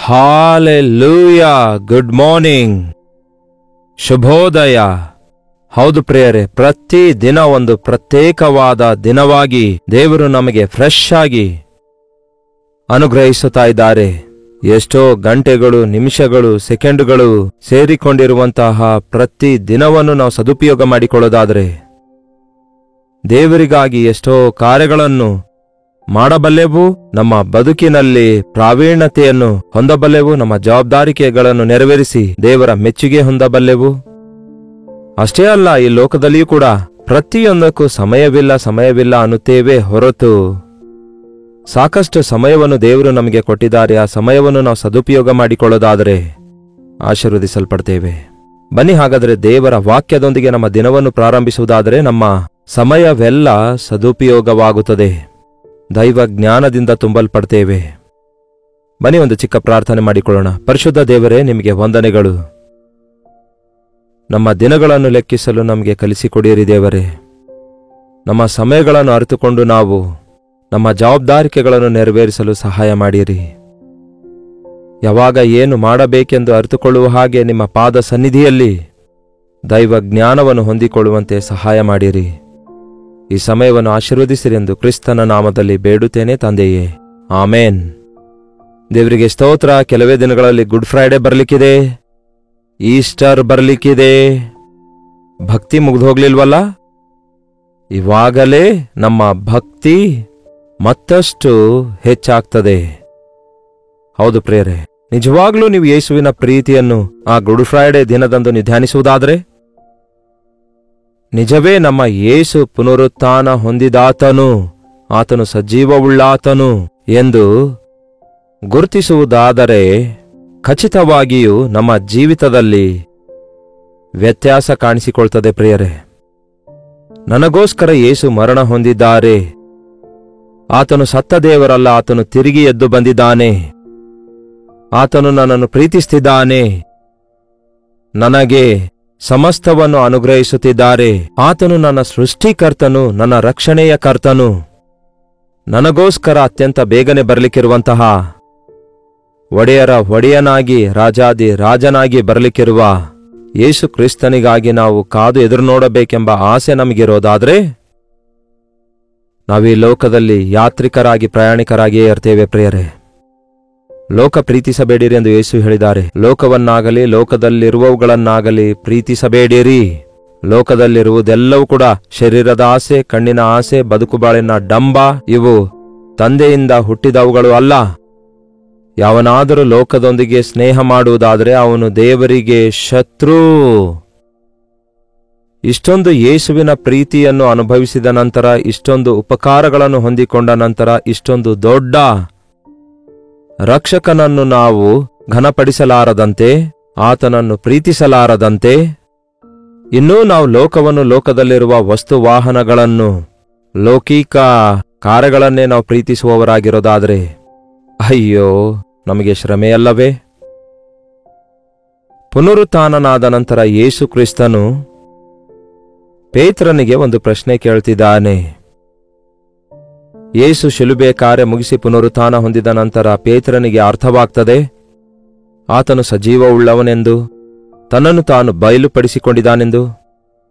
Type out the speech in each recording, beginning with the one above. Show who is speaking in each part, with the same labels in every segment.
Speaker 1: Hallelujah. Good morning, ಶುಭೋದಯ. ಹೌದು ಪ್ರಿಯರೇ, ಪ್ರತಿ ದಿನ ಒಂದು ಪ್ರತ್ಯೇಕವಾದ ದಿನವಾಗಿ ದೇವರು ನಮಗೆ ಫ್ರೆಶ್ ಆಗಿ ಅನುಗ್ರಹಿಸುತ್ತಾ ಇದ್ದಾರೆ. ಎಷ್ಟೋ ಗಂಟೆಗಳು, ನಿಮಿಷಗಳು, ಸೆಕೆಂಡುಗಳು ಸೇರಿಕೊಂಡಿರುವಂತಹ ಪ್ರತಿ ದಿನವನ್ನು ನಾವು ಸದುಪಯೋಗ ಮಾಡಿಕೊಳ್ಳೋದಾದರೆ ದೇವರಿಗಾಗಿ ಎಷ್ಟೋ ಕಾರ್ಯಗಳನ್ನು ಮಾಡಬಲ್ಲೆವು, ನಮ್ಮ ಬದುಕಿನಲ್ಲಿ ಪ್ರಾವೀಣ್ಯತೆಯನ್ನು ಹೊಂದಬಲ್ಲೆವು, ನಮ್ಮ ಜವಾಬ್ದಾರಿಕೆಗಳನ್ನು ನೆರವೇರಿಸಿ ದೇವರ ಮೆಚ್ಚುಗೆ ಹೊಂದಬಲ್ಲೆವು. ಅಷ್ಟೇ ಅಲ್ಲ, ಈ ಲೋಕದಲ್ಲಿಯೂ ಕೂಡ ಪ್ರತಿಯೊಂದಕ್ಕೂ ಸಮಯವಿಲ್ಲ ಅನ್ನುತ್ತೇವೆ ಹೊರತು ಸಾಕಷ್ಟು ಸಮಯವನ್ನು ದೇವರು ನಮಗೆ ಕೊಟ್ಟಿದ್ದಾರೆ. ಆ ಸಮಯವನ್ನು ನಾವು ಸದುಪಯೋಗ ಮಾಡಿಕೊಳ್ಳೋದಾದರೆ ಆಶೀರ್ವದಿಸಲ್ಪಡ್ತೇವೆ. ಬನ್ನಿ ಹಾಗಾದರೆ ದೇವರ ವಾಕ್ಯದೊಂದಿಗೆ ನಮ್ಮ ದಿನವನ್ನು ಪ್ರಾರಂಭಿಸುವುದಾದರೆ ನಮ್ಮ ಸಮಯವೆಲ್ಲ ಸದುಪಯೋಗವಾಗುತ್ತದೆ, ದೈವ ಜ್ಞಾನದಿಂದ ತುಂಬಲ್ಪಡ್ತೇವೆ. ಬನ್ನಿ ಒಂದು ಚಿಕ್ಕ ಪ್ರಾರ್ಥನೆ ಮಾಡಿಕೊಳ್ಳೋಣ. ಪರಿಶುದ್ಧ ದೇವರೇ, ನಿಮಗೆ ವಂದನೆಗಳು. ನಮ್ಮ ದಿನಗಳನ್ನು ಲೆಕ್ಕಿಸಲು ನಮಗೆ ಕಲಿಸಿಕೊಡಿರಿ ದೇವರೇ. ನಮ್ಮ ಸಮಯಗಳನ್ನು ಅರಿತುಕೊಂಡು ನಾವು ನಮ್ಮ ಜವಾಬ್ದಾರಿಕೆಗಳನ್ನು ನೆರವೇರಿಸಲು ಸಹಾಯ ಮಾಡಿರಿ. ಯಾವಾಗ ಏನು ಮಾಡಬೇಕೆಂದು ಅರಿತುಕೊಳ್ಳುವ ಹಾಗೆ ನಿಮ್ಮ ಪಾದ ಸನ್ನಿಧಿಯಲ್ಲಿ ದೈವ ಜ್ಞಾನವನ್ನು ಹೊಂದಿಕೊಳ್ಳುವಂತೆ ಸಹಾಯ ಮಾಡಿರಿ. ಈ ಸಮಯವನ್ನು ಆಶೀರ್ವದಿಸಿರಿ ಎಂದು ಕ್ರಿಸ್ತನ ನಾಮದಲ್ಲಿ ಬೇಡುತ್ತೇನೆ ತಂದೆಯೇ, ಆಮೇನ್. ದೇವರಿಗೆ ಸ್ತೋತ್ರ. ಕೆಲವೇ ದಿನಗಳಲ್ಲಿ ಗುಡ್ ಫ್ರೈಡೆ ಬರಲಿಕ್ಕಿದೆ, ಈಸ್ಟರ್ ಬರಲಿಕ್ಕಿದೆ. ಭಕ್ತಿ ಮುಗಿದು ಹೋಗ್ಲಿಲ್ವಲ್ಲ? ಇವಾಗಲೇ ನಮ್ಮ ಭಕ್ತಿ ಮತ್ತಷ್ಟು ಹೆಚ್ಚಾಗ್ತದೆ. ಹೌದು ಪ್ರಿಯರೇ, ನಿಜವಾಗ್ಲೂ ನೀವು ಯೇಸುವಿನ ಪ್ರೀತಿಯನ್ನು ಆ ಗುಡ್ ಫ್ರೈಡೆ ದಿನದಂದು ಧ್ಯಾನಿಸುವುದಾದರೆ ನಿಜವೇ ನಮ್ಮ ಯೇಸು ಪುನರುತ್ಥಾನ ಹೊಂದಿದಾತನು, ಆತನು ಸಜೀವವುಳ್ಳಾತನು ಎಂದು ಗುರುತಿಸುವುದಾದರೆ ಖಚಿತವಾಗಿಯೂ ನಮ್ಮ ಜೀವಿತದಲ್ಲಿ ವ್ಯತ್ಯಾಸ ಕಾಣಿಸಿಕೊಳ್ತದೆ. ಪ್ರಿಯರೇ, ನನಗೋಸ್ಕರ ಯೇಸು ಮರಣ ಹೊಂದಿದ್ದಾರೆ, ಆತನು ಸತ್ತ ದೇವರಲ್ಲ, ಆತನು ತಿರುಗಿ ಎದ್ದು ಬಂದಿದ್ದಾನೆ, ಆತನು ನನ್ನನ್ನು ಪ್ರೀತಿಸುತ್ತಿದ್ದಾನೆ, ನನಗೆ ಸಮಸ್ತವನ್ನು ಅನುಗ್ರಹಿಸುತ್ತಿದ್ದಾರೆ, ಆತನು ನನ್ನ ಸೃಷ್ಟಿಕರ್ತನು, ನನ್ನ ರಕ್ಷಣೆಯ ಕರ್ತನು, ನನಗೋಸ್ಕರ ಅತ್ಯಂತ ಬೇಗನೆ ಬರಲಿಕ್ಕಿರುವಂತಹ ಒಡೆಯರ ಒಡೆಯನಾಗಿ, ರಾಜಾದಿ ರಾಜನಾಗಿ ಬರಲಿಕ್ಕಿರುವ ಯೇಸು ಕ್ರಿಸ್ತನಿಗಾಗಿ ನಾವು ಕಾದು ಎದುರು ನೋಡಬೇಕೆಂಬ ಆಸೆ ನಮಗಿರೋದಾದ್ರೆ ನಾವೀ ಲೋಕದಲ್ಲಿ ಯಾತ್ರಿಕರಾಗಿ, ಪ್ರಯಾಣಿಕರಾಗಿಯೇ ಇರ್ತೇವೆ. ಪ್ರಿಯರೇ, ಲೋಕ ಪ್ರೀತಿಸಬೇಡಿರಿ ಎಂದು ಯೇಸು ಹೇಳಿದ್ದಾರೆ. ಲೋಕವನ್ನಾಗಲಿ ಲೋಕದಲ್ಲಿರುವವುಗಳನ್ನಾಗಲಿ ಪ್ರೀತಿಸಬೇಡಿರಿ. ಲೋಕದಲ್ಲಿರುವುದೆಲ್ಲವೂ ಕೂಡ ಶರೀರದ ಆಸೆ, ಕಣ್ಣಿನ ಆಸೆ, ಬದುಕುಬಾಳಿನ ಡಂಬ, ಇವು ತಂದೆಯಿಂದ ಹುಟ್ಟಿದವುಗಳು ಅಲ್ಲ. ಯಾವನಾದರೂ ಲೋಕದೊಂದಿಗೆ ಸ್ನೇಹ ಮಾಡುವುದಾದರೆ ಅವನು ದೇವರಿಗೆ ಶತ್ರು. ಇಷ್ಟೊಂದು ಯೇಸುವಿನ ಪ್ರೀತಿಯನ್ನು ಅನುಭವಿಸಿದ ನಂತರ, ಇಷ್ಟೊಂದು ಉಪಕಾರಗಳನ್ನು ಹೊಂದಿಕೊಂಡ ನಂತರ, ಇಷ್ಟೊಂದು ದೊಡ್ಡ ರಕ್ಷಕನನ್ನು ನಾವು ಘನಪಡಿಸಲಾರದಂತೆ, ಆತನನ್ನು ಪ್ರೀತಿಸಲಾರದಂತೆ, ಇನ್ನೂ ನಾವು ಲೋಕವನ್ನು, ಲೋಕದಲ್ಲಿರುವ ವಸ್ತುವಾಹನಗಳನ್ನು, ಲೌಕಿಕ ಕಾರ್ಯಗಳನ್ನೇ ನಾವು ಪ್ರೀತಿಸುವವರಾಗಿರೋದಾದರೆ ಅಯ್ಯೋ, ನಮಗೆ ಶ್ರಮೆಯಲ್ಲವೇ? ಪುನರುತ್ಥಾನನಾದ ನಂತರ ಯೇಸು ಕ್ರಿಸ್ತನು ಪೇತ್ರನಿಗೆ ಒಂದು ಪ್ರಶ್ನೆ ಕೇಳ್ತಿದ್ದಾನೆ. ಯೇಸು ಶಿಲುಬೆ ಕಾರ್ಯ ಮುಗಿಸಿ ಪುನರುತ್ಥಾನ ಹೊಂದಿದ ನಂತರ ಪೇತ್ರನಿಗೆ ಅರ್ಥವಾಗ್ತದೆ ಆತನು ಸಜೀವವುಳ್ಳವನೆಂದು, ತನ್ನನ್ನು ತಾನು ಬಯಲುಪಡಿಸಿಕೊಂಡಿದ್ದಾನೆಂದು.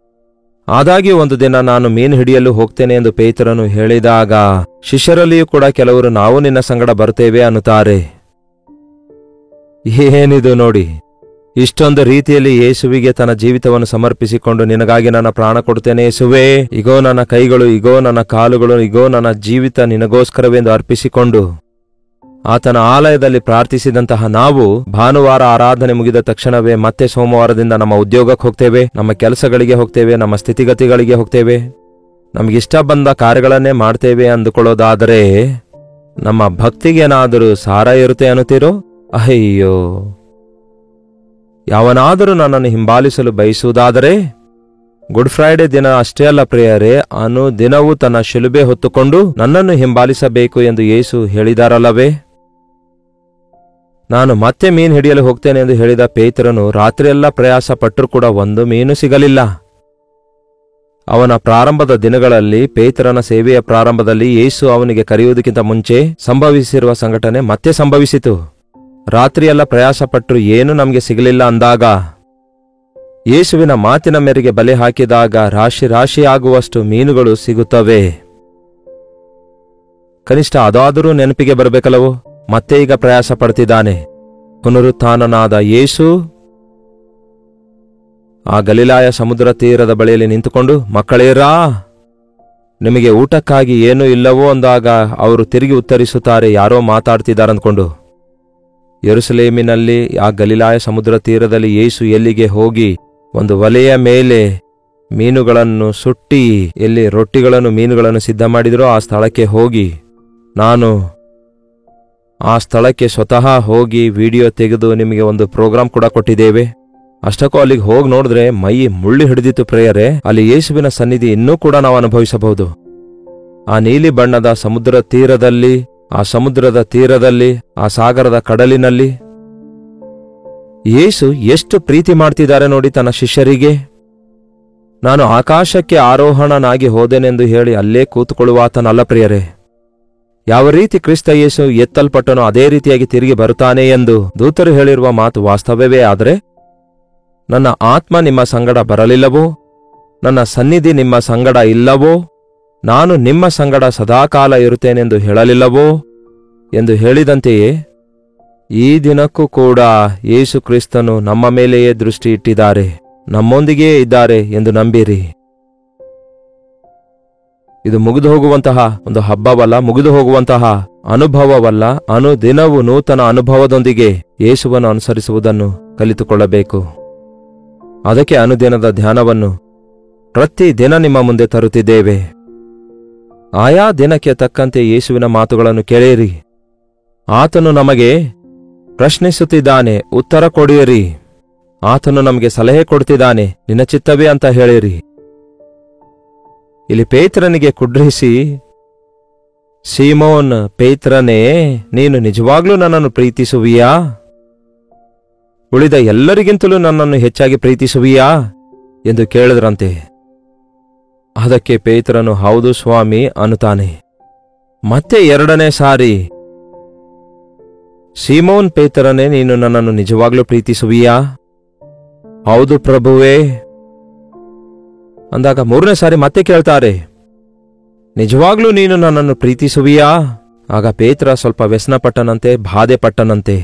Speaker 1: ಆದಾಗ್ಯೂ ಒಂದು ದಿನ ನಾನು ಮೀನು ಹಿಡಿಯಲು ಹೋಗ್ತೇನೆ ಎಂದು ಪೇತ್ರನು ಹೇಳಿದಾಗ ಶಿಷ್ಯರಲ್ಲಿಯೂ ಕೂಡ ಕೆಲವರು ನಾವು ನಿನ್ನ ಸಂಗಡ ಬರ್ತೇವೆ ಅನ್ನುತ್ತಾರೆ. ಏನಿದು ನೋಡಿ, ಇಷ್ಟೊಂದು ರೀತಿಯಲ್ಲಿ ಯೇಸುವಿಗೆ ತನ್ನ ಜೀವಿತವನ್ನು ಸಮರ್ಪಿಸಿಕೊಂಡು, ನಿನಗಾಗಿ ನನ್ನ ಪ್ರಾಣ ಕೊಡುತ್ತೇನೆ ಯೇಸುವೇ, ಇಗೋ ನನ್ನ ಕೈಗಳು, ಇಗೋ ನನ್ನ ಕಾಲುಗಳು, ಇಗೋ ನನ್ನ ಜೀವಿತ ನಿನಗೋಸ್ಕರವೆಂದು ಅರ್ಪಿಸಿಕೊಂಡು ಆತನ ಆಲಯದಲ್ಲಿ ಪ್ರಾರ್ಥಿಸಿದಂತಹ ನಾವು ಭಾನುವಾರ ಆರಾಧನೆ ಮುಗಿದ ತಕ್ಷಣವೇ ಮತ್ತೆ ಸೋಮವಾರದಿಂದ ನಮ್ಮ ಉದ್ಯೋಗಕ್ಕೆ ಹೋಗ್ತೇವೆ, ನಮ್ಮ ಕೆಲಸಗಳಿಗೆ ಹೋಗ್ತೇವೆ, ನಮ್ಮ ಸ್ಥಿತಿಗತಿಗಳಿಗೆ ಹೋಗ್ತೇವೆ, ನಮಗಿಷ್ಟ ಬಂದ ಕಾರ್ಯಗಳನ್ನೇ ಮಾಡ್ತೇವೆ ಅಂದುಕೊಳ್ಳೋದಾದರೆ ನಮ್ಮ ಭಕ್ತಿಗೇನಾದರೂ ಸಾರ ಇರುತ್ತೆ ಅನ್ನುತ್ತೀರೋ? ಅಯ್ಯೋ, ಯಾವನಾದರೂ ನನ್ನನ್ನು ಹಿಂಬಾಲಿಸಲು ಬಯಸುವುದಾದರೆ ಗುಡ್ ಫ್ರೈಡೆ ದಿನ ಅಷ್ಟೇ ಅಲ್ಲ ಪ್ರಿಯರೇ, ದಿನವೂ ತನ್ನ ಶಿಲುಬೆ ಹೊತ್ತುಕೊಂಡು ನನ್ನನ್ನು ಹಿಂಬಾಲಿಸಬೇಕು ಎಂದು ಯೇಸು ಹೇಳಿದಾರಲ್ಲವೇ? ನಾನು ಮತ್ತೆ ಮೀನು ಹಿಡಿಯಲು ಹೋಗ್ತೇನೆ ಎಂದು ಹೇಳಿದ ಪೇತ್ರನು ರಾತ್ರಿಯೆಲ್ಲ ಪ್ರಯಾಸ ಪಟ್ಟರೂ ಕೂಡ ಒಂದು ಮೀನು ಸಿಗಲಿಲ್ಲ. ಅವನ ಪ್ರಾರಂಭದ ದಿನಗಳಲ್ಲಿ, ಪೇತ್ರನ ಸೇವೆಯ ಪ್ರಾರಂಭದಲ್ಲಿ ಯೇಸು ಅವನಿಗೆ ಕರೆಯುವುದಕ್ಕಿಂತ ಮುಂಚೆ ಸಂಭವಿಸಿರುವ ಸಂಘಟನೆ ಮತ್ತೆ ಸಂಭವಿಸಿತು. ರಾತ್ರಿಯೆಲ್ಲ ಪ್ರಯಾಸಪಟ್ಟರು ಏನೂ ನಮಗೆ ಸಿಗಲಿಲ್ಲ ಅಂದಾಗ, ಯೇಸುವಿನ ಮಾತಿನ ಮೇರೆಗೆ ಬಲೆ ಹಾಕಿದಾಗ ರಾಶಿ ರಾಶಿಯಾಗುವಷ್ಟು ಮೀನುಗಳು ಸಿಗುತ್ತವೆ. ಕನಿಷ್ಠ ಅದಾದರೂ ನೆನಪಿಗೆ ಬರಬೇಕಲ್ಲವೋ? ಮತ್ತೆ ಈಗ ಪ್ರಯಾಸ ಪಡ್ತಿದ್ದಾನೆ. ಪುನರುತ್ಥಾನನಾದ ಯೇಸು ಆ ಗಲಿಲಾಯ ಸಮುದ್ರ ತೀರದ ಬಳಿಯಲ್ಲಿ ನಿಂತುಕೊಂಡು, ಮಕ್ಕಳೇರಾ, ನಿಮಗೆ ಊಟಕ್ಕಾಗಿ ಏನೂ ಇಲ್ಲವೋ ಅಂದಾಗ ಅವರು ತಿರುಗಿ ಉತ್ತರಿಸುತ್ತಾರೆ, ಯಾರೋ ಮಾತಾಡ್ತಿದ್ದಾರಂದ್ಕೊಂಡು. ಯೆರೂಸಲೇಮಿನಲ್ಲಿ ಆ ಗಲಿಲಾಯ ಸಮುದ್ರ ತೀರದಲ್ಲಿ ಯೇಸು ಎಲ್ಲಿಗೆ ಹೋಗಿ ಒಂದು ಒಲೆಯ ಮೇಲೆ ಮೀನುಗಳನ್ನು ಸುಟ್ಟಿ ಎಲ್ಲಿ ರೊಟ್ಟಿಗಳನ್ನು ಮೀನುಗಳನ್ನು ಸಿದ್ಧ ಮಾಡಿದರೋ ಆ ಸ್ಥಳಕ್ಕೆ ಹೋಗಿ, ನಾನು ಆ ಸ್ಥಳಕ್ಕೆ ಸ್ವತಃ ಹೋಗಿ ವಿಡಿಯೋ ತೆಗೆದು ನಿಮಗೆ ಒಂದು ಪ್ರೋಗ್ರಾಂ ಕೂಡ ಕೊಟ್ಟಿದ್ದೇವೆ. ಅಷ್ಟಕ್ಕೂ ಅಲ್ಲಿಗೆ ಹೋಗಿ ನೋಡಿದ್ರೆ ಮೈ ಮುಳ್ಳಿ ಹಿಡಿದಿತ್ತು ಪ್ರೇಯರೇ. ಅಲ್ಲಿ ಯೇಸುವಿನ ಸನ್ನಿಧಿ ಇನ್ನೂ ಕೂಡ ನಾವು ಅನುಭವಿಸಬಹುದು. ಆ ನೀಲಿ ಬಣ್ಣದ ಸಮುದ್ರ ತೀರದಲ್ಲಿ, ಆ ಸಮುದ್ರದ ತೀರದಲ್ಲಿ, ಆ ಸಾಗರದ ಕಡಲಿನಲ್ಲಿ ಯೇಸು ಎಷ್ಟು ಪ್ರೀತಿ ಮಾಡ್ತಿದ್ದಾರೆ ನೋಡಿ ತನ್ನ ಶಿಷ್ಯರಿಗೆ. ನಾನು ಆಕಾಶಕ್ಕೆ ಆರೋಹಣನಾಗಿ ಹೋದೆನೆಂದು ಹೇಳಿ ಅಲ್ಲೇ ಕೂತುಕೊಳ್ಳುವಾತನಲ್ಲ ಪ್ರಿಯರೇ. ಯಾವ ರೀತಿ ಕ್ರಿಸ್ತ ಯೇಸು ಎತ್ತಲ್ಪಟ್ಟನೋ ಅದೇ ರೀತಿಯಾಗಿ ತಿರುಗಿ ಬರುತ್ತಾನೆ ಎಂದು ದೂತರು ಹೇಳಿರುವ ಮಾತು ವಾಸ್ತವವೇ. ಆದರೆ ನನ್ನ ಆತ್ಮ ನಿಮ್ಮ ಸಂಗಡ ಬರಲಿಲ್ಲವೋ, ನನ್ನ ಸನ್ನಿಧಿ ನಿಮ್ಮ ಸಂಗಡ ಇಲ್ಲವೋ, ನಾನು ನಿಮ್ಮ ಸಂಗಡ ಸದಾಕಾಲ ಇರುತ್ತೇನೆಂದು ಹೇಳಲಿಲ್ಲವೋ ಎಂದು ಹೇಳಿದಂತೆಯೇ ಈ ದಿನಕ್ಕೂ ಕೂಡ ಯೇಸು ಕ್ರಿಸ್ತನು ನಮ್ಮ ಮೇಲೆಯೇ ದೃಷ್ಟಿ ಇಟ್ಟಿದ್ದಾರೆ, ನಮ್ಮೊಂದಿಗೇ ಇದ್ದಾರೆ ಎಂದು ನಂಬಿರಿ. ಇದು ಮುಗಿದು ಹೋಗುವಂತಹ ಒಂದು ಹಬ್ಬವಲ್ಲ, ಮುಗಿದು ಹೋಗುವಂತಹ ಅನುಭವವಲ್ಲ. ಅನುದಿನವೂ ನೂತನ ಅನುಭವದೊಂದಿಗೆ ಯೇಸುವನ್ನು ಅನುಸರಿಸುವುದನ್ನು ಕಲಿತುಕೊಳ್ಳಬೇಕು. ಅದಕ್ಕೆ ಅನುದಿನದ ಧ್ಯಾನವನ್ನು ಪ್ರತಿ ದಿನ ನಿಮ್ಮ ಮುಂದೆ ತರುತ್ತಿದ್ದೇವೆ. ಆಯಾ ದಿನಕ್ಕೆ ತಕ್ಕಂತೆ ಯೇಸುವಿನ ಮಾತುಗಳನ್ನು ಕೇಳಿರಿ. ಆತನು ನಮಗೆ ಪ್ರಶ್ನಿಸುತ್ತಿದ್ದಾನೆ, ಉತ್ತರ ಕೊಡಿರಿ. ಆತನು ನಮಗೆ ಸಲಹೆ ಕೊಡ್ತಿದ್ದಾನೆ, ನಿನ್ನ ಚಿತ್ತವೇ ಅಂತ ಹೇಳಿರಿ. ಇಲ್ಲಿ ಪೇತ್ರನಿಗೆ ಕುಡ್ರಿಸಿ, ಸೀಮೋನ್ ಪೇತ್ರನೇ, ನೀನು ನಿಜವಾಗ್ಲೂ ನನ್ನನ್ನು ಪ್ರೀತಿಸುವಿಯಾ? ಉಳಿದ ಎಲ್ಲರಿಗಿಂತಲೂ ನನ್ನನ್ನು ಹೆಚ್ಚಾಗಿ ಪ್ರೀತಿಸುವಿಯಾ ಎಂದು ಕೇಳಿದ್ರಂತೆ. ಅದಕ್ಕೆ ಪೇತ್ರನು ಹೌದು ಸ್ವಾಮಿ ಅನ್ನುತ್ತಾನೆ. ಮತ್ತೆ ಎರಡನೇ ಸಾರಿ, ಸೀಮೋನ್ ಪೇತ್ರನೇ, ನೀನು ನನ್ನನ್ನು ನಿಜವಾಗ್ಲೂ ಪ್ರೀತಿಸುವಿಯಾ? ಹೌದು ಪ್ರಭುವೇ ಅಂದಾಗ ಮೂರನೇ ಸಾರಿ ಮತ್ತೆ ಕೇಳ್ತಾರೆ, ನಿಜವಾಗ್ಲೂ ನೀನು ನನ್ನನ್ನು ಪ್ರೀತಿಸುವಿಯಾ? ಆಗ ಪೇತ್ರ ಸ್ವಲ್ಪ ವ್ಯಸನಪಟ್ಟನಂತೆ, ಬಾಧೆ ಪಟ್ಟನಂತೆ.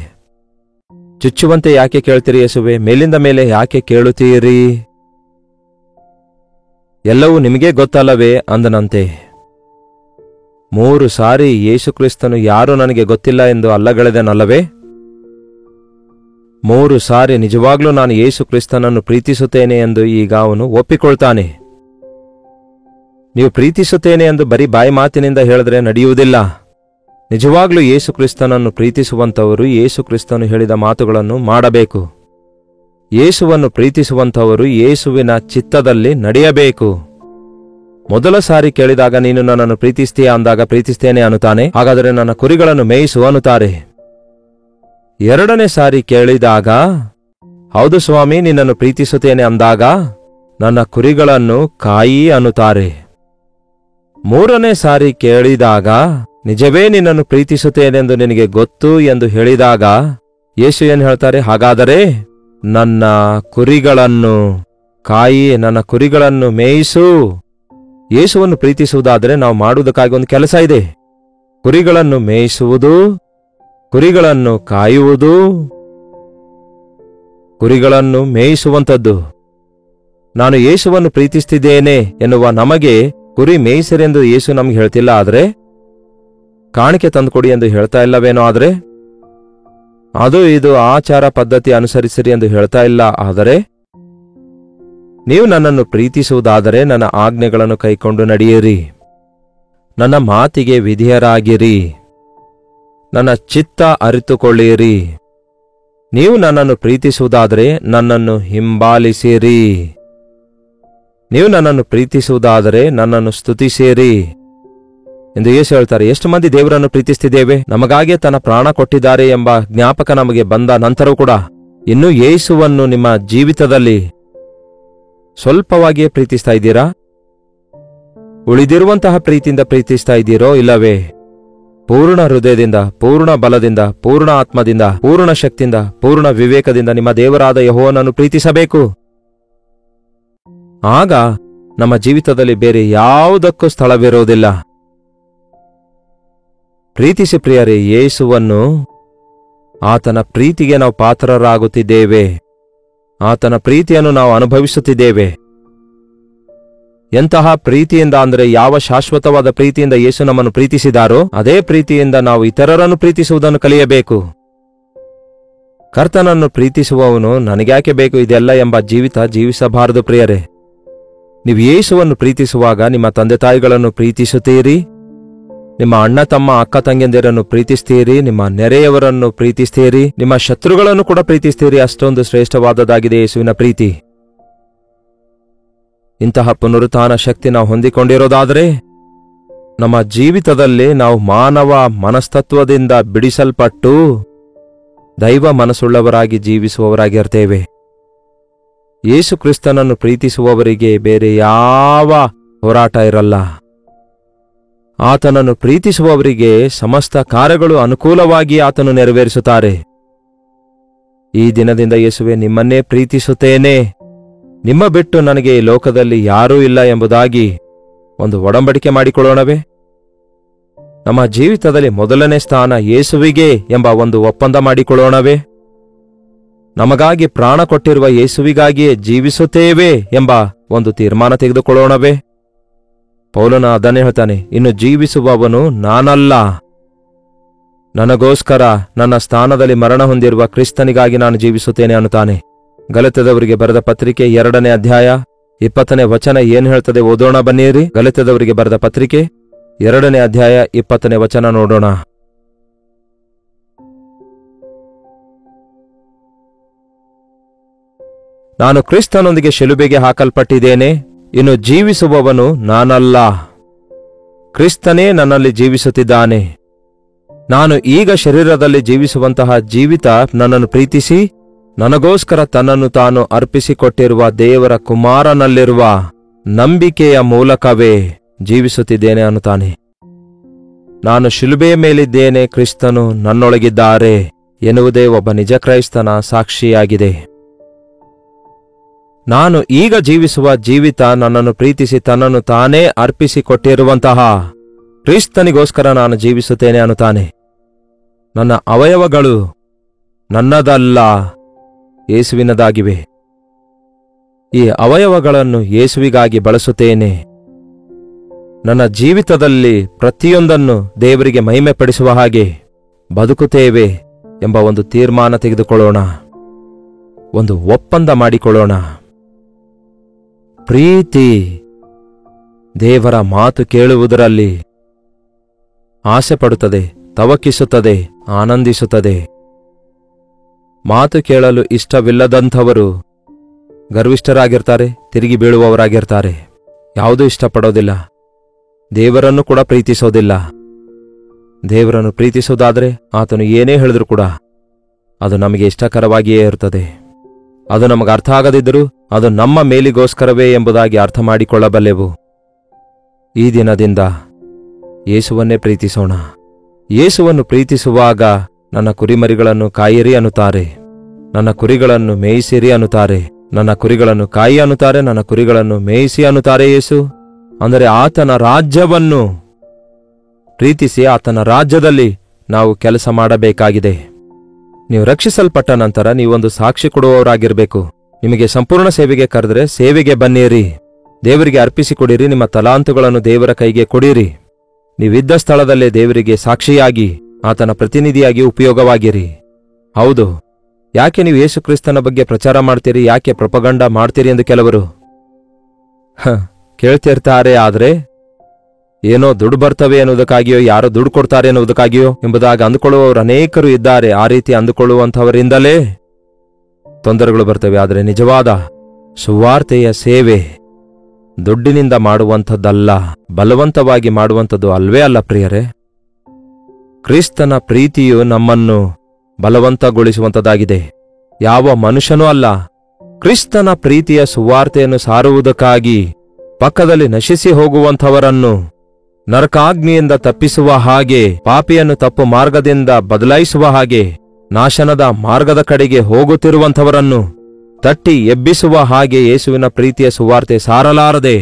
Speaker 1: ಚುಚ್ಚುವಂತೆ ಯಾಕೆ ಕೇಳ್ತೀರಿ ಯೇಸುವೆ? ಮೇಲಿಂದ ಮೇಲೆ ಯಾಕೆ ಕೇಳುತ್ತೀರಿ? ಎಲ್ಲವೂ ನಿಮಗೇ ಗೊತ್ತಲ್ಲವೇ ಅಂದನಂತೆ. 3 ಸಾರಿ ಯೇಸು ಕ್ರಿಸ್ತನು ಯಾರೂ ನನಗೆ ಗೊತ್ತಿಲ್ಲ ಎಂದು ಅಲ್ಲಗಳೆದನಲ್ಲವೇ? 3 ಸಾರಿ ನಿಜವಾಗ್ಲೂ ನಾನು ಯೇಸು ಕ್ರಿಸ್ತನನ್ನು ಪ್ರೀತಿಸುತ್ತೇನೆ ಎಂದು ಈಗ ಅವನು ಒಪ್ಪಿಕೊಳ್ತಾನೆ. ನೀವು ಪ್ರೀತಿಸುತ್ತೇನೆ ಎಂದು ಬರೀ ಬಾಯಿ ಮಾತಿನಿಂದ ಹೇಳಿದ್ರೆ ನಡೆಯುವುದಿಲ್ಲ. ನಿಜವಾಗ್ಲೂ ಯೇಸು ಕ್ರಿಸ್ತನನ್ನು ಪ್ರೀತಿಸುವಂಥವರು ಯೇಸು ಕ್ರಿಸ್ತನು ಹೇಳಿದ ಮಾತುಗಳನ್ನು ಮಾಡಬೇಕು. ಯೇಸುವನ್ನು ಪ್ರೀತಿಸುವಂಥವರು ಯೇಸುವಿನ ಚಿತ್ತದಲ್ಲಿ ನಡೆಯಬೇಕು. ಮೊದಲ ಸಾರಿ ಕೇಳಿದಾಗ ನೀನು ನನ್ನನ್ನು ಪ್ರೀತಿಸ್ತೀಯಾ ಅಂದಾಗ ಪ್ರೀತಿಸ್ತೇನೆ ಅನ್ನುತ್ತಾನೆ. ಹಾಗಾದರೆ ನನ್ನ ಕುರಿಗಳನ್ನು ಮೇಯಿಸು ಅನ್ನುತ್ತಾರೆ. ಎರಡನೇ ಸಾರಿ ಕೇಳಿದಾಗ ಹೌದು ಸ್ವಾಮಿ ನಿನ್ನನ್ನು ಪ್ರೀತಿಸುತ್ತೇನೆ ಅಂದಾಗ ನನ್ನ ಕುರಿಗಳನ್ನು ಕಾಯಿ ಅನ್ನುತ್ತಾರೆ. ಮೂರನೇ ಸಾರಿ ಕೇಳಿದಾಗ ನಿಜವೇ ನಿನ್ನನ್ನು ಪ್ರೀತಿಸುತ್ತೇನೆಂದು ನಿನಗೆ ಗೊತ್ತು ಎಂದು ಹೇಳಿದಾಗ ಯೇಸು ಏನು ಹೇಳ್ತಾರೆ? ಹಾಗಾದರೆ ನನ್ನ ಕುರಿಗಳನ್ನು ಕಾಯಿ, ನನ್ನ ಕುರಿಗಳನ್ನು ಮೇಯಿಸು. ಯೇಸುವನ್ನು ಪ್ರೀತಿಸುವುದಾದರೆ ನಾವು ಮಾಡುವುದಕ್ಕಾಗಿ ಒಂದು ಕೆಲಸ ಇದೆ. ಕುರಿಗಳನ್ನು ಮೇಯಿಸುವುದು, ಕುರಿಗಳನ್ನು ಕಾಯುವುದು, ಕುರಿಗಳನ್ನು ಮೇಯಿಸುವಂಥದ್ದು. ನಾನು ಯೇಸುವನ್ನು ಪ್ರೀತಿಸ್ತಿದ್ದೇನೆ ಎನ್ನುವ ನಮಗೆ ಕುರಿ ಮೇಯಿಸಿರೆಂದು ಯೇಸು ನಮ್ಗೆ ಹೇಳ್ತಿಲ್ಲ. ಆದರೆ ಕಾಣಿಕೆ ತಂದುಕೊಡಿ ಎಂದು ಹೇಳ್ತಾ ಇಲ್ಲವೇನೋ? ಆದರೆ ಅದು ಇದು ಆಚಾರ ಪದ್ಧತಿ ಅನುಸರಿಸಿರಿ ಎಂದು ಹೇಳ್ತಾ ಇಲ್ಲ. ಆದರೆ ನೀವು ನನ್ನನ್ನು ಪ್ರೀತಿಸುವುದಾದರೆ ನನ್ನ ಆಜ್ಞೆಗಳನ್ನು ಕೈಕೊಂಡು ನಡೆಯಿರಿ, ನನ್ನ ಮಾತಿಗೆ ವಿಧೇಯರಾಗಿರಿ, ನನ್ನ ಚಿತ್ತ ಅರಿತುಕೊಳ್ಳಿರಿ. ನೀವು ನನ್ನನ್ನು ಪ್ರೀತಿಸುವುದಾದರೆ ನನ್ನನ್ನು ಹಿಂಬಾಲಿಸಿರಿ. ನೀವು ನನ್ನನ್ನು ಪ್ರೀತಿಸುವುದಾದರೆ ನನ್ನನ್ನು ಸ್ತುತಿಸಿರಿ ಎಂದು ಯೇಸು ಹೇಳ್ತಾರೆ. ಎಷ್ಟು ಮಂದಿ ದೇವರನ್ನು ಪ್ರೀತಿಸ್ತಿದ್ದೇವೆ? ನಮಗಾಗಿಯೇ ತನ್ನ ಪ್ರಾಣ ಕೊಟ್ಟಿದ್ದಾರೆ ಎಂಬ ಜ್ಞಾಪಕ ನಮಗೆ ಬಂದ ನಂತರವೂ ಕೂಡ ಇನ್ನೂ ಯೇಸುವನ್ನು ನಿಮ್ಮ ಜೀವಿತದಲ್ಲಿ ಸ್ವಲ್ಪವಾಗಿಯೇ ಪ್ರೀತಿಸ್ತಾ ಇದ್ದೀರಾ? ಉಳಿದಿರುವಂತಹ ಪ್ರೀತಿಯಿಂದ ಪ್ರೀತಿಸ್ತಾ ಇದ್ದೀರೋ ಇಲ್ಲವೇ? ಪೂರ್ಣ ಹೃದಯದಿಂದ, ಪೂರ್ಣ ಬಲದಿಂದ, ಪೂರ್ಣ ಆತ್ಮದಿಂದ, ಪೂರ್ಣ ಶಕ್ತಿಯಿಂದ, ಪೂರ್ಣ ವಿವೇಕದಿಂದ ನಿಮ್ಮ ದೇವರಾದ ಯೆಹೋವನನ್ನು ಪ್ರೀತಿಸಬೇಕು. ಆಗ ನಮ್ಮ ಜೀವಿತದಲ್ಲಿ ಬೇರೆ ಯಾವುದಕ್ಕೂ ಸ್ಥಳವಿರುವುದಿಲ್ಲ. ಪ್ರೀತಿಸಿ ಪ್ರಿಯರೇ, ಯೇಸುವನ್ನು, ಆತನ ಪ್ರೀತಿಗೆ ನಾವು ಪಾತ್ರರಾಗುತ್ತಿದ್ದೇವೆ. ಆತನ ಪ್ರೀತಿಯನ್ನು ನಾವು ಅನುಭವಿಸುತ್ತಿದ್ದೇವೆ. ಎಂತಹ ಪ್ರೀತಿಯಿಂದ ಅಂದರೆ, ಯಾವ ಶಾಶ್ವತವಾದ ಪ್ರೀತಿಯಿಂದ ಯೇಸು ನಮ್ಮನ್ನು ಪ್ರೀತಿಸಿದಾರೋ ಅದೇ ಪ್ರೀತಿಯಿಂದ ನಾವು ಇತರರನ್ನು ಪ್ರೀತಿಸುವುದನ್ನು ಕಲಿಯಬೇಕು. ಕರ್ತನನ್ನು ಪ್ರೀತಿಸುವವನು ನನಗ್ಯಾಕೆ ಬೇಕು ಇದೆಲ್ಲ ಎಂಬ ಜೀವಿತ ಜೀವಿಸಬಾರದು ಪ್ರಿಯರೇ. ನೀವು ಯೇಸುವನ್ನು ಪ್ರೀತಿಸುವಾಗ ನಿಮ್ಮ ತಂದೆ ತಾಯಿಗಳನ್ನು ಪ್ರೀತಿಸುತ್ತೀರಿ, ನಿಮ್ಮ ಅಣ್ಣ ತಮ್ಮ ಅಕ್ಕ ತಂಗಿಯಂದಿರನ್ನು ಪ್ರೀತಿಸ್ತೀರಿ, ನಿಮ್ಮ ನೆರೆಯವರನ್ನು ಪ್ರೀತಿಸ್ತೀರಿ, ನಿಮ್ಮ ಶತ್ರುಗಳನ್ನು ಕೂಡ ಪ್ರೀತಿಸ್ತೀರಿ. ಅಷ್ಟೊಂದು ಶ್ರೇಷ್ಠವಾದದ್ದಾಗಿದೆ ಯೇಸುವಿನ ಪ್ರೀತಿ. ಇಂತಹ ಪುನರುತ್ಥಾನ ಶಕ್ತಿ ನಾವು ಹೊಂದಿಕೊಂಡಿರೋದಾದರೆ ನಮ್ಮ ಜೀವಿತದಲ್ಲಿ ನಾವು ಮಾನವ ಮನಸ್ತತ್ವದಿಂದ ಬಿಡಿಸಲ್ಪಟ್ಟು ದೈವ ಮನಸ್ಸುಳ್ಳವರಾಗಿ ಜೀವಿಸುವವರಾಗಿರ್ತೇವೆ. ಯೇಸು ಕ್ರಿಸ್ತನನ್ನು ಪ್ರೀತಿಸುವವರಿಗೆ ಬೇರೆ ಯಾವ ಹೋರಾಟ ಇರಲ್ಲ. ಆತನನ್ನು ಪ್ರೀತಿಸುವವರಿಗೆ ಸಮಸ್ತ ಕಾರ್ಯಗಳು ಅನುಕೂಲವಾಗಿ ಆತನು ನೆರವೇರಿಸುತ್ತಾರೆ. ಈ ದಿನದಿಂದ ಯೇಸುವೆ, ನಿಮ್ಮನ್ನೇ ಪ್ರೀತಿಸುತ್ತೇನೆ, ನಿಮ್ಮ ಬಿಟ್ಟು ನನಗೆ ಈ ಲೋಕದಲ್ಲಿ ಯಾರೂ ಇಲ್ಲ ಎಂಬುದಾಗಿ ಒಂದು ಒಡಂಬಡಿಕೆ ಮಾಡಿಕೊಳ್ಳೋಣವೇ? ನಮ್ಮ ಜೀವಿತದಲ್ಲಿ ಮೊದಲನೇ ಸ್ಥಾನ ಯೇಸುವಿಗೆ ಎಂಬ ಒಂದು ಒಪ್ಪಂದ ಮಾಡಿಕೊಳ್ಳೋಣವೇ? ನಮಗಾಗಿ ಪ್ರಾಣ ಕೊಟ್ಟಿರುವ ಯೇಸುವಿಗಾಗಿಯೇ ಜೀವಿಸುತ್ತೇವೆ ಎಂಬ ಒಂದು ತೀರ್ಮಾನ ತೆಗೆದುಕೊಳ್ಳೋಣವೇ? ಪೌಲನ ಅದನ್ನೇ ಹೇಳ್ತಾನೆ, ಇನ್ನು ಜೀವಿಸುವವನು ನಾನಲ್ಲ, ನನಗೋಸ್ಕರ ನನ್ನ ಸ್ಥಾನದಲ್ಲಿ ಮರಣ ಹೊಂದಿರುವ ಕ್ರಿಸ್ತನಿಗಾಗಿ ನಾನು ಜೀವಿಸುತ್ತೇನೆ ಅನ್ನುತ್ತಾನೆ. ಗಲಾತ್ಯದವರಿಗೆ ಬರೆದ ಪತ್ರಿಕೆ 2ನೇ ಅಧ್ಯಾಯ 20ನೇ ವಚನ ಏನು ಹೇಳ್ತದೆ ಓದೋಣ ಬನ್ನಿರಿ. ಗಲಾತ್ಯದವರಿಗೆ ಬರೆದ ಪತ್ರಿಕೆ 2ನೇ ಅಧ್ಯಾಯ 20ನೇ ವಚನ ನೋಡೋಣ. ನಾನು ಕ್ರಿಸ್ತನೊಂದಿಗೆ ಶಿಲುಬೆಗೆ ಹಾಕಲ್ಪಟ್ಟಿದ್ದೇನೆ, ಇನ್ನು ಜೀವಿಸುವವನು ನಾನಲ್ಲ, ಕ್ರಿಸ್ತನೇ ನನ್ನಲ್ಲಿ ಜೀವಿಸುತ್ತಿದ್ದಾನೆ. ನಾನು ಈಗ ಶರೀರದಲ್ಲಿ ಜೀವಿಸುವಂತಹ ಜೀವಿತ ನನ್ನನ್ನು ಪ್ರೀತಿಸಿ ನನಗೋಸ್ಕರ ತನ್ನನ್ನು ತಾನು ಅರ್ಪಿಸಿಕೊಟ್ಟಿರುವ ದೇವರ ಕುಮಾರನಲ್ಲಿರುವ ನಂಬಿಕೆಯ ಮೂಲಕವೇ ಜೀವಿಸುತ್ತಿದ್ದೇನೆ ಅನ್ನುತ್ತಾನೆ. ನಾನು ಶಿಲುಬೆಯ ಮೇಲಿದ್ದೇನೆ, ಕ್ರಿಸ್ತನು ನನ್ನೊಳಗಿದ್ದಾರೆ ಎನ್ನುವುದೇ ಒಬ್ಬ ನಿಜ ಕ್ರೈಸ್ತನ ಸಾಕ್ಷಿಯಾಗಿದೆ. ನಾನು ಈಗ ಜೀವಿಸುವ ಜೀವಿತ ನನ್ನನ್ನು ಪ್ರೀತಿಸಿ ತನ್ನನ್ನು ತಾನೇ ಅರ್ಪಿಸಿಕೊಟ್ಟಿರುವಂತಹ ಕ್ರಿಸ್ತನಿಗೋಸ್ಕರ ನಾನು ಜೀವಿಸುತ್ತೇನೆ ಅನ್ನುತ್ತಾನೆ. ನನ್ನ ಅವಯವಗಳು ನನ್ನದಲ್ಲ, ಯೇಸುವಿನದಾಗಿವೆ. ಈ ಅವಯವಗಳನ್ನು ಯೇಸುವಿಗಾಗಿ ಬಳಸುತ್ತೇನೆ. ನನ್ನ ಜೀವಿತದಲ್ಲಿ ಪ್ರತಿಯೊಂದನ್ನು ದೇವರಿಗೆ ಮಹಿಮೆಪಡಿಸುವ ಹಾಗೆ ಬದುಕುತ್ತೇವೆ ಎಂಬ ಒಂದು ತೀರ್ಮಾನ ತೆಗೆದುಕೊಳ್ಳೋಣ, ಒಂದು ಒಪ್ಪಂದ ಮಾಡಿಕೊಳ್ಳೋಣ. ಪ್ರೀತಿ ದೇವರ ಮಾತು ಕೇಳುವುದರಲ್ಲಿ ಆಸೆ ಪಡುತ್ತದೆ, ತವಕಿಸುತ್ತದೆ, ಆನಂದಿಸುತ್ತದೆ. ಮಾತು ಕೇಳಲು ಇಷ್ಟವಿಲ್ಲದಂಥವರು ಗರ್ವಿಷ್ಠರಾಗಿರ್ತಾರೆ, ತಿರುಗಿ ಬೀಳುವವರಾಗಿರ್ತಾರೆ. ಯಾವುದೂ ಇಷ್ಟಪಡೋದಿಲ್ಲ, ದೇವರನ್ನು ಕೂಡ ಪ್ರೀತಿಸೋದಿಲ್ಲ. ದೇವರನ್ನು ಪ್ರೀತಿಸೋದಾದರೆ ಆತನು ಏನೇ ಹೇಳಿದ್ರೂ ಕೂಡ ಅದು ನಮಗೆ ಇಷ್ಟಕರವಾಗಿಯೇ ಇರುತ್ತದೆ. ಅದು ನಮಗೆ ಅರ್ಥ ಆಗದಿದ್ದರೂ ಅದು ನಮ್ಮ ಮೇಲಿಗೋಸ್ಕರವೇ ಎಂಬುದಾಗಿ ಅರ್ಥ ಮಾಡಿಕೊಳ್ಳಬಲ್ಲೆವು. ಈ ದಿನದಿಂದ ಯೇಸುವನ್ನೇ ಪ್ರೀತಿಸೋಣ. ಯೇಸುವನ್ನು ಪ್ರೀತಿಸುವಾಗ ನನ್ನ ಕುರಿಮರಿಗಳನ್ನು ಕಾಯಿರಿ ಅನ್ನುತ್ತಾರೆ, ನನ್ನ ಕುರಿಗಳನ್ನು ಮೇಯಿಸಿರಿ ಅನ್ನುತ್ತಾರೆ, ನನ್ನ ಕುರಿಗಳನ್ನು ಕಾಯಿ ಅನ್ನುತ್ತಾರೆ, ನನ್ನ ಕುರಿಗಳನ್ನು ಮೇಯಿಸಿ ಅನ್ನುತ್ತಾರೆ ಯೇಸು. ಅಂದರೆ ಆತನ ರಾಜ್ಯವನ್ನು ಪ್ರೀತಿಸಿ ಆತನ ರಾಜ್ಯದಲ್ಲಿ ನಾವು ಕೆಲಸ ಮಾಡಬೇಕಾಗಿದೆ. ನೀವು ರಕ್ಷಿಸಲ್ಪಟ್ಟ ನಂತರ ನೀವೊಂದು ಸಾಕ್ಷಿ ಕೊಡುವವರಾಗಿರಬೇಕು. ನಿಮಗೆ ಸಂಪೂರ್ಣ ಸೇವೆಗೆ ಕರೆದರೆ ಸೇವೆಗೆ ಬನ್ನಿರಿ, ದೇವರಿಗೆ ಅರ್ಪಿಸಿಕೊಡಿರಿ, ನಿಮ್ಮ ತಲಾಂತುಗಳನ್ನು ದೇವರ ಕೈಗೆ ಕೊಡಿರಿ. ನೀವಿದ್ದ ಸ್ಥಳದಲ್ಲೇ ದೇವರಿಗೆ ಸಾಕ್ಷಿಯಾಗಿ ಆತನ ಪ್ರತಿನಿಧಿಯಾಗಿ ಉಪಯೋಗವಾಗಿರಿ. ಹೌದು, ಯಾಕೆ ನೀವು ಯೇಸು ಕ್ರಿಸ್ತನ ಬಗ್ಗೆ ಪ್ರಚಾರ ಮಾಡ್ತೀರಿ, ಯಾಕೆ ಪ್ರಪಗಂಡ ಮಾಡ್ತೀರಿ ಎಂದು ಕೆಲವರು ಕೇಳ್ತಿರ್ತಾರೆ. ಆದರೆ ಏನೋ ದುಡ್ಡು ಬರ್ತವೆ ಎನ್ನುವುದಕ್ಕಾಗಿಯೋ, ಯಾರೋ ದುಡ್ಡು ಕೊಡ್ತಾರೆ ಎನ್ನುವುದಕ್ಕಾಗಿಯೋ ಎಂಬುದಾಗಿ ಅಂದುಕೊಳ್ಳುವವರು ಅನೇಕರು ಇದ್ದಾರೆ. ಆ ರೀತಿ ಅಂದುಕೊಳ್ಳುವಂಥವರಿಂದಲೇ ತೊಂದರೆಗಳು ಬರ್ತವೆ. ಆದರೆ ನಿಜವಾದ ಸುವಾರ್ತೆಯ ಸೇವೆ ದುಡ್ಡಿನಿಂದ ಮಾಡುವಂಥದ್ದಲ್ಲ, ಬಲವಂತವಾಗಿ ಮಾಡುವಂಥದ್ದು ಅಲ್ವೇ ಅಲ್ಲ ಪ್ರಿಯರೇ. ಕ್ರಿಸ್ತನ ಪ್ರೀತಿಯು ನಮ್ಮನ್ನು ಬಲವಂತಗೊಳಿಸುವಂಥದ್ದಾಗಿದೆ, ಯಾವ ಮನುಷ್ಯನೂ ಅಲ್ಲ. ಕ್ರಿಸ್ತನ ಪ್ರೀತಿಯ ಸುವಾರ್ತೆಯನ್ನು ಸಾರುವುದಕ್ಕಾಗಿ ಪಕ್ಕದಲ್ಲಿ ನಶಿಸಿ ಹೋಗುವಂಥವರನ್ನು ನರಕಾಗ್ನಿಯಿಂದ ತಪ್ಪಿಸುವ ಹಾಗೆ, ಪಾಪಿಯನ್ನು ತಪ್ಪು ಮಾರ್ಗದಿಂದ ಬದಲಾಯಿಸುವ ಹಾಗೆ, ನಾಶನದ ಮಾರ್ಗದ ಕಡೆಗೆ ಹೋಗುತ್ತಿರುವಂಥವರನ್ನು ತಟ್ಟಿ ಎಬ್ಬಿಸುವ ಹಾಗೆ ಯೇಸುವಿನ ಪ್ರೀತಿಯ ಸುವಾರ್ತೆ ಸಾರಲಾರದೆ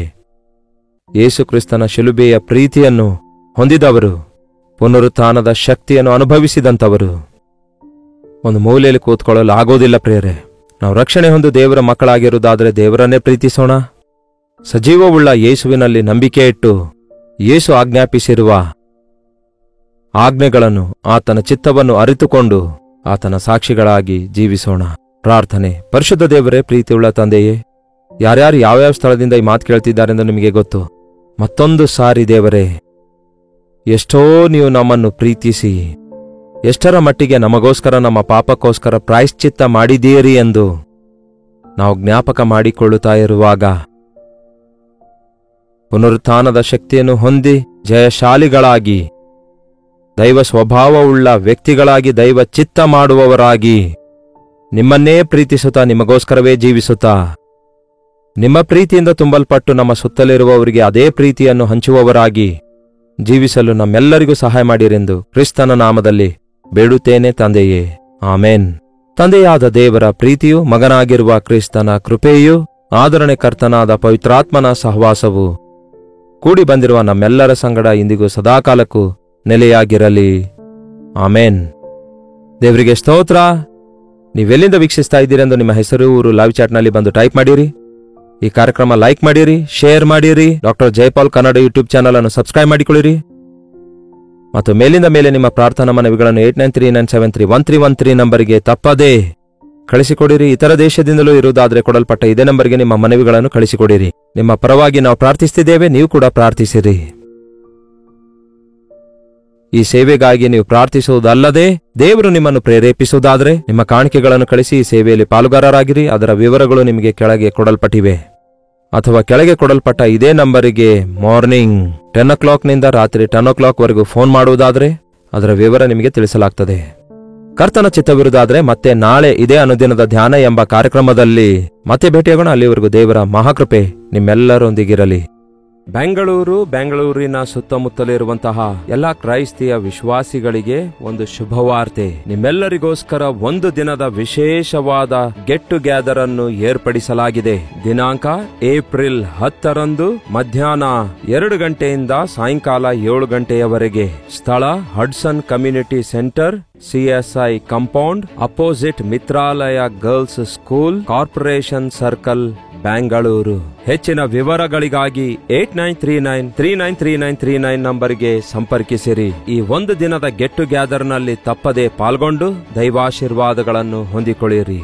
Speaker 1: ಯೇಸು ಕ್ರಿಸ್ತನ ಶಿಲುಬೆಯ ಪ್ರೀತಿಯನ್ನು ಹೊಂದಿದವರು, ಪುನರುತ್ಥಾನದ ಶಕ್ತಿಯನ್ನು ಅನುಭವಿಸಿದಂಥವರು ಒಂದು ಮೂಲೆಯಲ್ಲಿ ಕೂತ್ಕೊಳ್ಳಲು ಆಗೋದಿಲ್ಲ ಪ್ರಿಯರೇ. ನಾವು ರಕ್ಷಣೆ ಹೊಂದು ದೇವರ ಮಕ್ಕಳಾಗಿರುವುದಾದರೆ ದೇವರನ್ನೇ ಪ್ರೀತಿಸೋಣ. ಸಜೀವವುಳ್ಳ ಯೇಸುವಿನಲ್ಲಿ ನಂಬಿಕೆ ಇಟ್ಟು ಯೇಸು ಆಜ್ಞಾಪಿಸಿರುವ ಆಜ್ಞೆಗಳನ್ನು, ಆತನ ಚಿತ್ತವನ್ನು ಅರಿತುಕೊಂಡು ಆತನ ಸಾಕ್ಷಿಗಳಾಗಿ ಜೀವಿಸೋಣ. ಪ್ರಾರ್ಥನೆ. ಪರಿಶುದ್ಧ ದೇವರೇ, ಪ್ರೀತಿಯುಳ್ಳ ತಂದೆಯೇ, ಯಾರ್ಯಾರು ಯಾವ್ಯಾವ ಸ್ಥಳದಿಂದ ಈ ಮಾತು ಕೇಳ್ತಿದ್ದಾರೆಂದು ನಿಮಗೆ ಗೊತ್ತು. ಮತ್ತೊಂದು ಸಾರಿ ದೇವರೇ, ಎಷ್ಟೋ ನೀವು ನಮ್ಮನ್ನು ಪ್ರೀತಿಸಿ ಎಷ್ಟರ ಮಟ್ಟಿಗೆ ನಮಗೋಸ್ಕರ, ನಮ್ಮ ಪಾಪಕ್ಕೋಸ್ಕರ ಪ್ರಾಯಶ್ಚಿತ್ತ ಮಾಡಿದ್ದೀರಿ ಎಂದು ನಾವು ಜ್ಞಾಪಕ ಮಾಡಿಕೊಳ್ಳುತ್ತಾ ಇರುವಾಗ ಪುನರುತ್ಥಾನದ ಶಕ್ತಿಯನ್ನು ಹೊಂದಿ ಜಯಶಾಲಿಗಳಾಗಿ, ದೈವ ಸ್ವಭಾವವುಳ್ಳ ವ್ಯಕ್ತಿಗಳಾಗಿ, ದೈವ ಚಿತ್ತ ಮಾಡುವವರಾಗಿ, ನಿಮ್ಮನ್ನೇ ಪ್ರೀತಿಸುತ್ತಾ ನಿಮಗೋಸ್ಕರವೇ ಜೀವಿಸುತ್ತಾ, ನಿಮ್ಮ ಪ್ರೀತಿಯಿಂದ ತುಂಬಲ್ಪಟ್ಟು ನಮ್ಮ ಸುತ್ತಲಿರುವವರಿಗೆ ಅದೇ ಪ್ರೀತಿಯನ್ನು ಹಂಚುವವರಾಗಿ ಜೀವಿಸಲು ನಮ್ಮೆಲ್ಲರಿಗೂ ಸಹಾಯ ಮಾಡಿರೆಂದು ಕ್ರಿಸ್ತನ ನಾಮದಲ್ಲಿ ಬೇಡುತ್ತೇನೆ ತಂದೆಯೇ, ಆಮೇನ್. ತಂದೆಯಾದ ದೇವರ ಪ್ರೀತಿಯು, ಮಗನಾಗಿರುವ ಕ್ರಿಸ್ತನ ಕೃಪೆಯೂ, ಆದರಣೆಕರ್ತನಾದ ಪವಿತ್ರಾತ್ಮನ ಸಹವಾಸವು ಕೂಡಿ ಬಂದಿರುವ ನಮ್ಮೆಲ್ಲರ ಸಂಗಡ ಇಂದಿಗೂ ಸದಾಕಾಲಕ್ಕೂ ನೆಲೆಯಾಗಿರಲಿ. ಆಮೇನ್. ದೇವರಿಗೆ ಸ್ತೋತ್ರ. ನೀವೆಲ್ಲಿಂದ ವೀಕ್ಷಿಸ್ತಾ ಇದ್ದೀರೆಂದು ನಿಮ್ಮ ಹೆಸರು, ಊರು ಲೈವ್ ಚಾಟ್ನಲ್ಲಿ ಬಂದು ಟೈಪ್ ಮಾಡಿರಿ. ಈ ಕಾರ್ಯಕ್ರಮ ಲೈಕ್ ಮಾಡಿರಿ, ಶೇರ್ ಮಾಡಿರಿ. Doctor Jayapal Kannada YouTube channel ಅನ್ನು ಸಬ್ಸ್ಕ್ರೈಬ್ ಮಾಡಿಕೊಳ್ಳಿರಿ. ಮತ್ತು ಮೇಲಿಂದ ಮೇಲೆ ನಿಮ್ಮ ಪ್ರಾರ್ಥನಾ ಮನವಿಗಳನ್ನು 8939731313 ನಂಬರಿಗೆ ತಪ್ಪದೇ ಕಳಿಸಿಕೊಡಿರಿ. ಇತರ ದೇಶದಿಂದಲೂ ಇರುವುದಾದರೆ ಕೊಡಲ್ಪಟ್ಟ ಇದೇ ನಂಬರ್ಗೆ ನಿಮ್ಮ ಮನವಿಗಳನ್ನು ಕಳಿಸಿಕೊಡಿರಿ. ನಿಮ್ಮ ಪರವಾಗಿ ನಾವು ಪ್ರಾರ್ಥಿಸುತ್ತಿದ್ದೇವೆ, ನೀವು ಕೂಡ ಪ್ರಾರ್ಥಿಸಿರಿ. ಈ ಸೇವೆಗಾಗಿ ನೀವು ಪ್ರಾರ್ಥಿಸುವುದಲ್ಲದೆ ದೇವರು ನಿಮ್ಮನ್ನು ಪ್ರೇರೇಪಿಸುವುದಾದರೆ ನಿಮ್ಮ ಕಾಣಿಕೆಗಳನ್ನು ಕಳಿಸಿ ಈ ಸೇವೆಯಲ್ಲಿ ಪಾಲುಗಾರರಾಗಿರಿ. ಅದರ ವಿವರಗಳು ನಿಮಗೆ ಕೆಳಗೆ ಕೊಡಲ್ಪಟ್ಟಿವೆ. ಅಥವಾ ಕೆಳಗೆ ಕೊಡಲ್ಪಟ್ಟ ಇದೇ ನಂಬರಿಗೆ ಮಾರ್ನಿಂಗ್ 10 o'clockನಿಂದ ರಾತ್ರಿ 10 o'clock ವರೆಗೂ ಫೋನ್ ಮಾಡುವುದಾದರೆ ಅದರ ವಿವರ ನಿಮಗೆ ತಿಳಿಸಲಾಗ್ತದೆ. ಕರ್ತನ ಚಿತ್ತವಿರುವುದಾದರೆ ಮತ್ತೆ ನಾಳೆ ಇದೇ ಅನುದಿನದ ಧ್ಯಾನ ಎಂಬ ಕಾರ್ಯಕ್ರಮದಲ್ಲಿ ಮತ್ತೆ ಭೇಟಿಯಾಗೋಣ. ಅಲ್ಲಿವರೆಗೂ ದೇವರ ಮಹಾಕೃಪೆ ನಿಮ್ಮೆಲ್ಲರೊಂದಿಗಿರಲಿ. ಬೆಂಗಳೂರಿನ ಸುತ್ತಮುತ್ತಲಿರುವಂತಹ ಎಲ್ಲಾ ಕ್ರೈಸ್ತಿಯ ವಿಶ್ವಾಸಿಗಳಿಗೆ ಒಂದು ಶುಭವಾರ್ತೆ. ನಿಮ್ಮೆಲ್ಲರಿಗೋಸ್ಕರ ಒಂದು ದಿನದ ವಿಶೇಷವಾದ ಗೆಟ್ ಟುಗೆದರ್ ಅನ್ನು ಏರ್ಪಡಿಸಲಾಗಿದೆ. ದಿನಾಂಕ ಏಪ್ರಿಲ್ 10ರಂದು ಮಧ್ಯಾಹ್ನ 2 ಗಂಟೆಯಿಂದ ಸಾಯಂಕಾಲ 7 ಗಂಟೆಯವರೆಗೆ. ಸ್ಥಳ Hudson community centre, CSI compound, opposite Mitralaya girls school, corporation circle, Bengaluru. ಹೆಚ್ಚಿನ ವಿವರಗಳಿಗಾಗಿ 8939393939 ನಂಬರ್ಗೆ ಸಂಪರ್ಕಿಸಿರಿ. ಈ ಒಂದು ದಿನದ ಗೆಟ್ ಟುಗೆದರ್ ನಲ್ಲಿ ತಪ್ಪದೆ ಪಾಲ್ಗೊಂಡು ದೈವಾಶೀರ್ವಾದಗಳನ್ನು ಹೊಂದಿಕೊಳ್ಳಿರಿ.